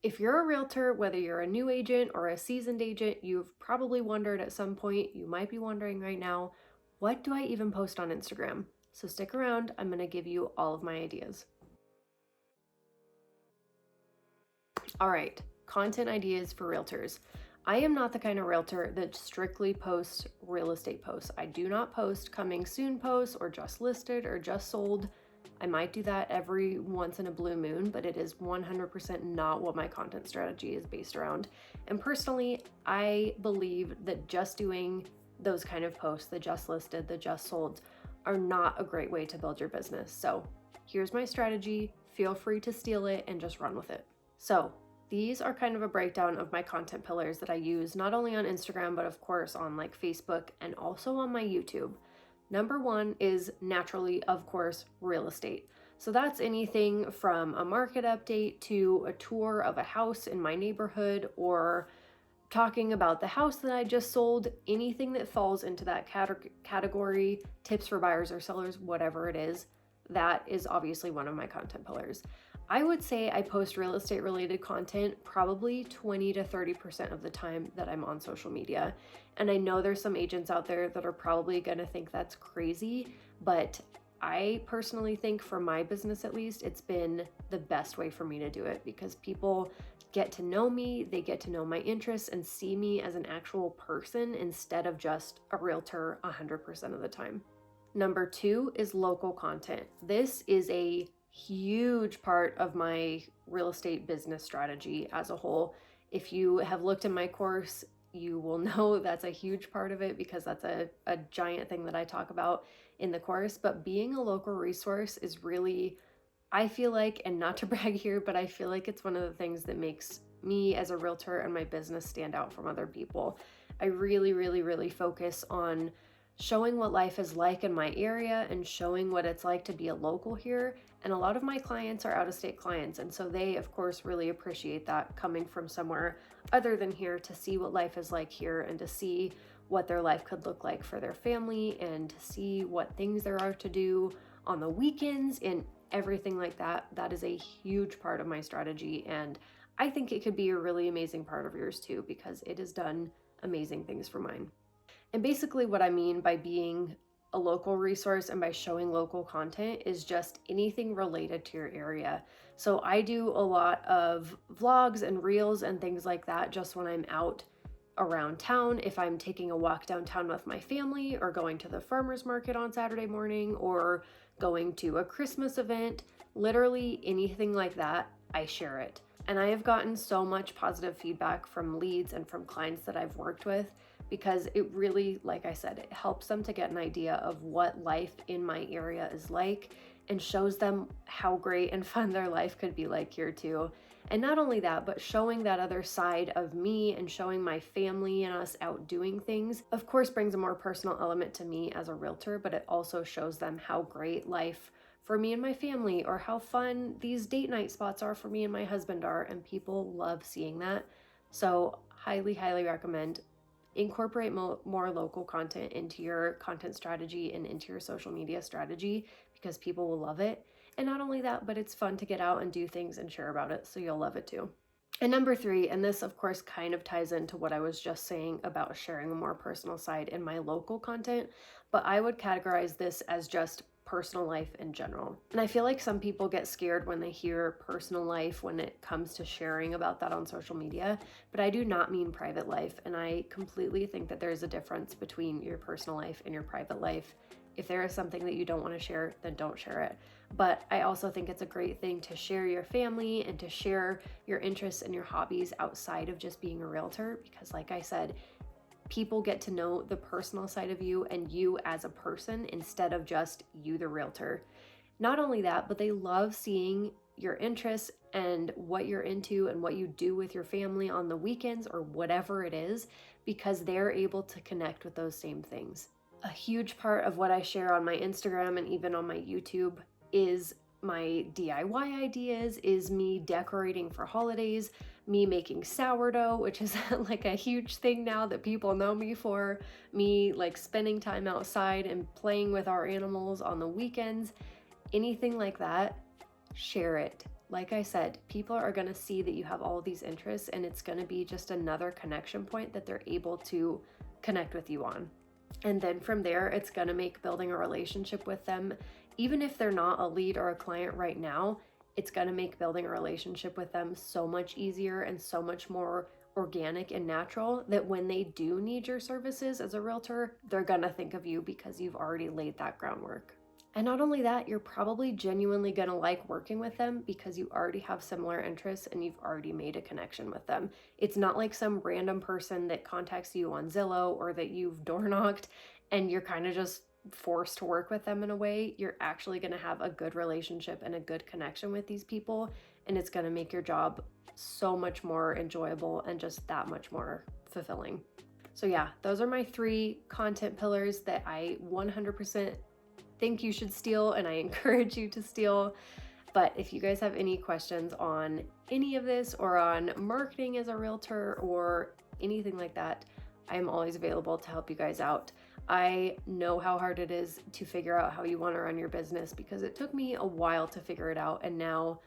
If you're a realtor, whether you're a new agent or a seasoned agent, you've probably wondered at some point, you might be wondering right now, what do I even post on Instagram? So stick around, I'm gonna give you all of my ideas. All right, content ideas for realtors. I am not the kind of realtor that strictly posts real estate posts. I do not post coming soon posts or just listed or just sold. I might do that every once in a blue moon, but it is 100% not what my content strategy is based around. And personally, I believe that just doing those kind of posts, the just listed, the just sold, are not a great way to build your business. So here's my strategy. Feel free to steal it and just run with it. So these are kind of a breakdown of my content pillars that I use not only on Instagram, but of course on like Facebook and also on my YouTube. Number one is naturally, of course, real estate. So that's anything from a market update to a tour of a house in my neighborhood or talking about the house that I just sold, anything that falls into that category, tips for buyers or sellers, whatever it is, that is obviously one of my content pillars. I would say I post real estate related content probably 20 to 30% of the time that I'm on social media. And I know there's some agents out there that are probably going to think that's crazy, but I personally think for my business at least, it's been the best way for me to do it because people get to know me, they get to know my interests and see me as an actual person instead of just a realtor 100% of the time. Number two is local content. This is a huge part of my real estate business strategy as a whole. If you have looked at my course, you will know that's a huge part of it because that's a giant thing that I talk about in the course. But being a local resource is really, I feel like, and not to brag here, but I feel like it's one of the things that makes me as a realtor and my business stand out from other people. I really, really, really focus on showing what life is like in my area and showing what it's like to be a local here. And a lot of my clients are out-of-state clients, and so they, of course, really appreciate that coming from somewhere other than here to see what life is like here and to see what their life could look like for their family and to see what things there are to do on the weekends and everything like that. That is a huge part of my strategy, and I think it could be a really amazing part of yours too because it has done amazing things for mine. And basically what I mean by being a local resource and by showing local content is just anything related to your area. So I do a lot of vlogs and reels and things like that just when I'm out around town, if I'm taking a walk downtown with my family or going to the farmer's market on Saturday morning or going to a Christmas event, literally anything like that, I share it. And I have gotten so much positive feedback from leads and from clients that I've worked with because it really, like I said, it helps them to get an idea of what life in my area is like and shows them how great and fun their life could be like here too. And not only that, but showing that other side of me and showing my family and us out doing things, of course, brings a more personal element to me as a realtor, but it also shows them how great life for me and my family or how fun these date night spots are for me and my husband are. And people love seeing that. So highly, highly recommend incorporate more local content into your content strategy and into your social media strategy because people will love it. And not only that, but it's fun to get out and do things and share about it, so you'll love it too. And number three, and this of course kind of ties into what I was just saying about sharing a more personal side in my local content, but I would categorize this as just personal life in general. And I feel like some people get scared when they hear personal life when it comes to sharing about that on social media, but I do not mean private life. And I completely think that there's a difference between your personal life and your private life. If there is something that you don't want to share, then don't share it. But I also think it's a great thing to share your family and to share your interests and your hobbies outside of just being a realtor, because like I said, people get to know the personal side of you and you as a person instead of just you, the realtor. Not only that, but they love seeing your interests and what you're into and what you do with your family on the weekends or whatever it is, because they're able to connect with those same things. A huge part of what I share on my Instagram and even on my YouTube is my DIY ideas, is me decorating for holidays, me making sourdough, which is like a huge thing now that people know me for, me like spending time outside and playing with our animals on the weekends, anything like that, share it. like I said, people are going to see that you have all these interests, and it's going to be just another connection point that they're able to connect with you on. And then from there, it's going to make building a relationship with them, even if they're not a lead or a client right now, it's going to make building a relationship with them so much easier and so much more organic and natural that when they do need your services as a realtor, they're going to think of you because you've already laid that groundwork. And not only that, you're probably genuinely going to like working with them because you already have similar interests and you've already made a connection with them. It's not like some random person that contacts you on Zillow or that you've door knocked and you're kind of just forced to work with them in a way. You're actually going to have a good relationship and a good connection with these people, and it's going to make your job so much more enjoyable and just that much more fulfilling. So yeah, those are my 3 content pillars that I 100% think you should steal, and I encourage you to steal. But if you guys have any questions on any of this or on marketing as a realtor or anything like that, I'm always available to help you guys out. I know how hard it is to figure out how you want to run your business because it took me a while to figure it out. And now,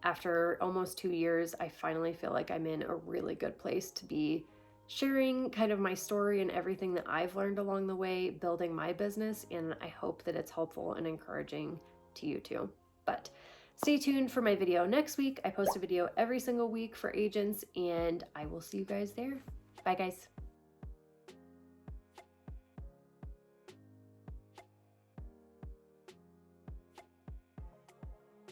after almost 2 years, I finally feel like I'm in a really good place to be sharing kind of my story and everything that I've learned along the way building my business. And I hope that it's helpful and encouraging to you too. But stay tuned for my video next week. I post a video every single week for agents, and I will see you guys there. Bye, guys.